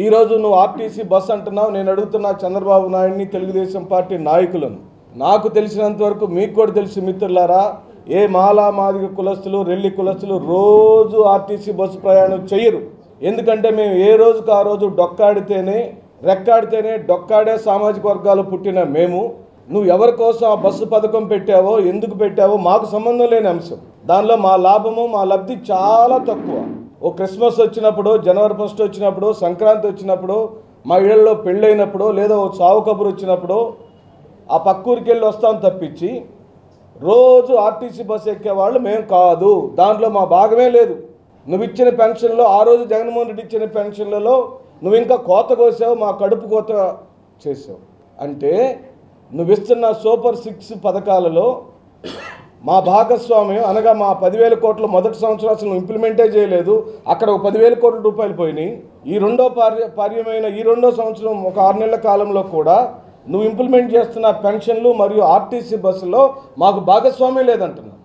ఈరోజు నువ్వు RTC bus అంటున్నావు. నేను అడుగుతున్నా చంద్రబాబు నాయుడిని, తెలుగుదేశం పార్టీ నాయకులను. నాకు తెలిసినంత వరకు మీకు కూడా తెలుసు మిత్రులారా, ఏ మాలా మాదిగ కులస్తులు, రెల్లి కులస్తులు రోజు ఆర్టీసీ బస్సు ప్రయాణం చేయరు. ఎందుకంటే మేము ఏ రోజుకు ఆ రోజు డొక్కాడితేనే రెక్కాడితేనే డొక్కాడే సామాజిక వర్గాలు పుట్టిన మేము, నువ్వు ఎవరి కోసం ఆ బస్సు పథకం పెట్టావో, ఎందుకు పెట్టావో మాకు సంబంధం లేని అంశం. దానిలో మా లాభము, మా లబ్ధి చాలా తక్కువ. ఓ క్రిస్మస్ వచ్చినప్పుడు, జనవరి 1 వచ్చినప్పుడు, సంక్రాంతి వచ్చినప్పుడు, మా ఇళ్లలో పెళ్ళైనప్పుడు, లేదా ఓ చావు కబురు వచ్చినప్పుడు ఆ పక్కూరికి వెళ్ళి వస్తాం తప్పించి రోజు ఆర్టీసీ బస్సు ఎక్కేవాళ్ళు మేము కాదు. దాంట్లో మా భాగమే లేదు. నువ్వు ఇచ్చిన పెన్షన్లో, ఆ రోజు జగన్మోహన్ రెడ్డి ఇచ్చిన పెన్షన్లలో నువ్వు ఇంకా కోత కోసావు, మా కడుపు కోత చేసావు. అంటే నువ్వు ఇస్తున్న సూపర్ 6 పథకాలలో మా భాగస్వామ్యం అనగా మా 10,000 కోట్లు మొదటి సంవత్సరం అసలు ఇంప్లిమెంటే చేయలేదు. అక్కడ ఒక 10,000 కోట్ల రూపాయలు పోయినాయి. ఈ రెండో సంవత్సరం ఒక 6 నెలల కాలంలో కూడా నువ్వు ఇంప్లిమెంట్ చేస్తున్న పెన్షన్లు మరియు ఆర్టీసీ బస్సులో మాకు భాగస్వామ్యం లేదంటున్నావు.